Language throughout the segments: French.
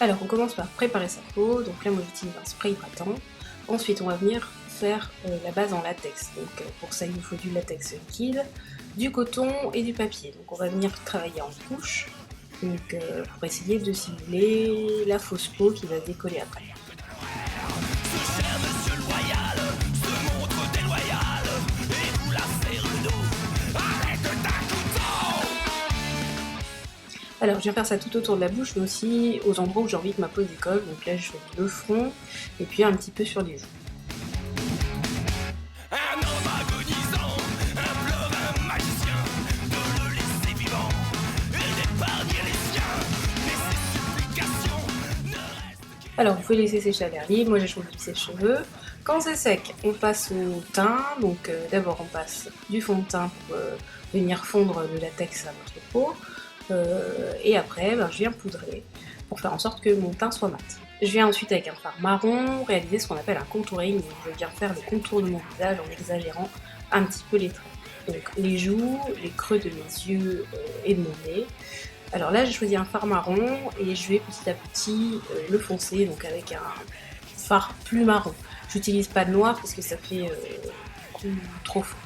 Alors on commence par préparer sa peau, donc là moi j'utilise un spray hydratant. Ensuite on va venir faire la base en latex, donc pour ça il nous faut du latex liquide, du coton et du papier. Donc on va venir travailler en couches, donc, pour essayer de simuler la fausse peau qui va décoller après. Alors je viens faire ça tout autour de la bouche, mais aussi aux endroits où j'ai envie que ma peau décolle. Donc là je fais le front et puis un petit peu sur les joues. Alors vous pouvez laisser sécher à l'air libre, moi j'ai choisi du sèche-cheveux. Quand c'est sec, on passe au teint, donc d'abord on passe du fond de teint pour venir fondre le latex à votre peau. Et après, je viens poudrer pour faire en sorte que mon teint soit mat. Je viens ensuite avec un fard marron réaliser ce qu'on appelle un contouring, donc je viens faire le contour de mon visage en exagérant un petit peu les traits. Donc les joues, les creux de mes yeux et de mon nez. Alors là j'ai choisi un fard marron et je vais petit à petit le foncer, donc avec un fard plus marron. J'utilise pas de noir parce que ça fait trop faux.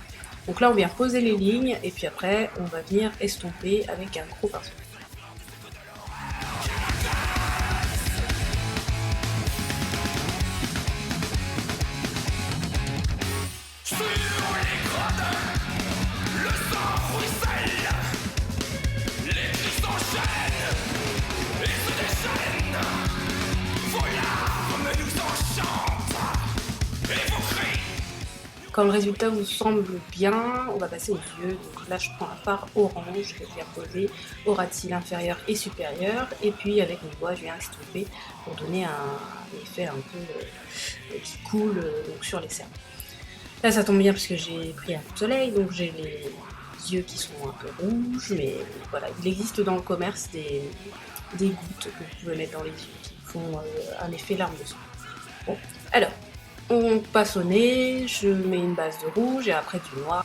Donc là on vient poser les lignes et puis après on va venir estomper avec un gros pinceau. Quand le résultat vous semble bien, on va passer aux yeux. Donc là, je prends un fard orange que je viens poser au ras de cils inférieur et supérieur. Et puis avec mes doigts, je viens estomper pour donner un effet un peu qui coule donc sur les cernes. Là, ça tombe bien parce que j'ai pris un coup de soleil, donc j'ai les yeux qui sont un peu rouges. Mais voilà, il existe dans le commerce des gouttes que vous pouvez mettre dans les yeux qui font un effet larme de sang. Bon, alors. On passe au nez, je mets une base de rouge et après du noir.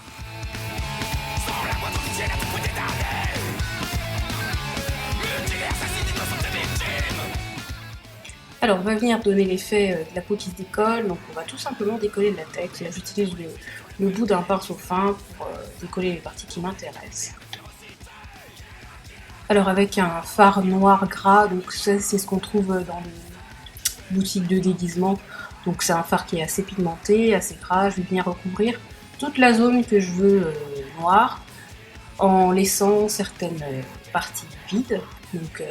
Alors on va venir donner l'effet de la peau qui se décolle, donc on va tout simplement décoller le latex. Là j'utilise le bout d'un pinceau fin pour décoller les parties qui m'intéressent. Alors avec un fard noir gras, donc ça c'est ce qu'on trouve dans les boutiques de déguisement. Donc c'est un fard qui est assez pigmenté, assez gras. Je vais venir recouvrir toute la zone que je veux noire en laissant certaines parties vides. Donc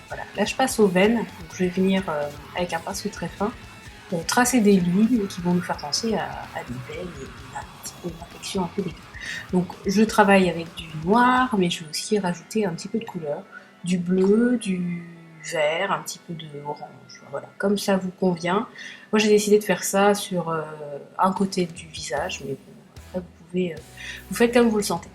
voilà, là je passe aux veines. Donc, je vais venir avec un pinceau très fin tracer des lignes qui vont nous faire penser à des veines et à un petit peu une infection un peu dégueu. Donc je travaille avec du noir, mais je vais aussi rajouter un petit peu de couleur, du bleu, du vert, un petit peu de orange, voilà, comme ça vous convient. Moi j'ai décidé de faire ça sur un côté du visage, mais bon, après vous pouvez, vous faites comme vous le sentez.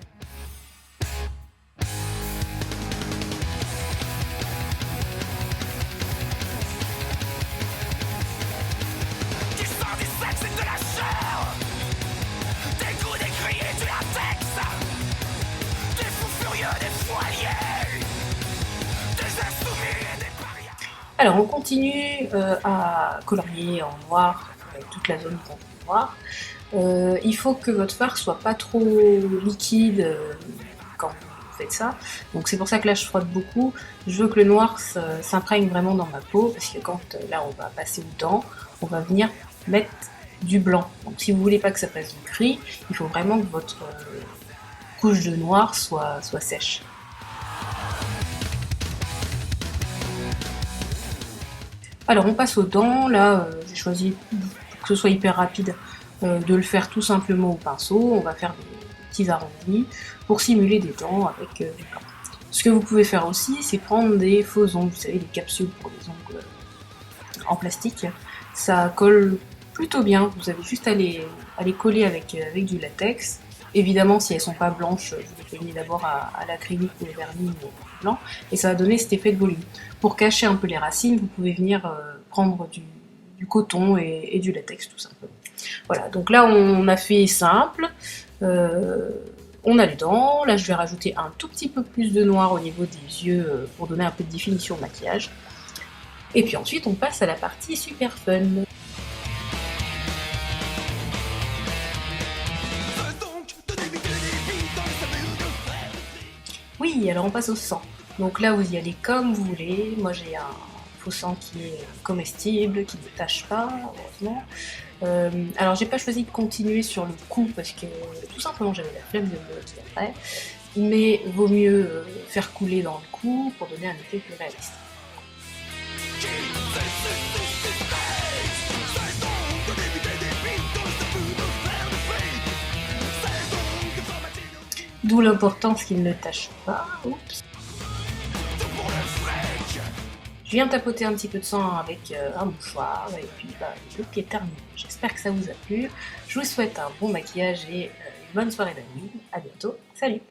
Alors on continue à colorier en noir toute la zone noire. Il faut que votre fard soit pas trop liquide quand vous faites ça. Donc c'est pour ça que là je frotte beaucoup. Je veux que le noir s'imprègne vraiment dans ma peau parce que quand là on va passer aux dents, on va venir mettre du blanc. Donc si vous voulez pas que ça fasse du gris, il faut vraiment que votre couche de noir soit sèche. Alors on passe aux dents, là j'ai choisi, pour que ce soit hyper rapide, de le faire tout simplement au pinceau. On va faire des petits arrondis pour simuler des dents avec du blanc. Ce que vous pouvez faire aussi, c'est prendre des faux ongles, vous savez, des capsules pour les ongles en plastique. Ça colle plutôt bien, vous avez juste à les coller avec du latex. Évidemment, si elles sont pas blanches, je les fais d'abord à l'acrylique ou au vernis blanc, et ça va donner cet effet de volume. Pour cacher un peu les racines, vous pouvez venir prendre du coton et du latex tout simplement. Voilà, donc là on a fait simple, on a les dents, là je vais rajouter un tout petit peu plus de noir au niveau des yeux pour donner un peu de définition au maquillage. Et puis ensuite, on passe à la partie super fun. Oui, alors on passe au sang. Donc là, vous y allez comme vous voulez. Moi, j'ai un faux sang qui est comestible, qui ne tâche pas, heureusement. Alors, j'ai pas choisi de continuer sur le coup parce que tout simplement, j'avais la flemme de me dire après. Mais vaut mieux faire couler dans le cou pour donner un effet plus réaliste. D'où l'importance qu'il ne tâche pas. Oups. Je viens tapoter un petit peu de sang avec un mouchoir et puis le look est terminé. J'espère que ça vous a plu. Je vous souhaite un bon maquillage et une bonne soirée d'amis. À bientôt. Salut!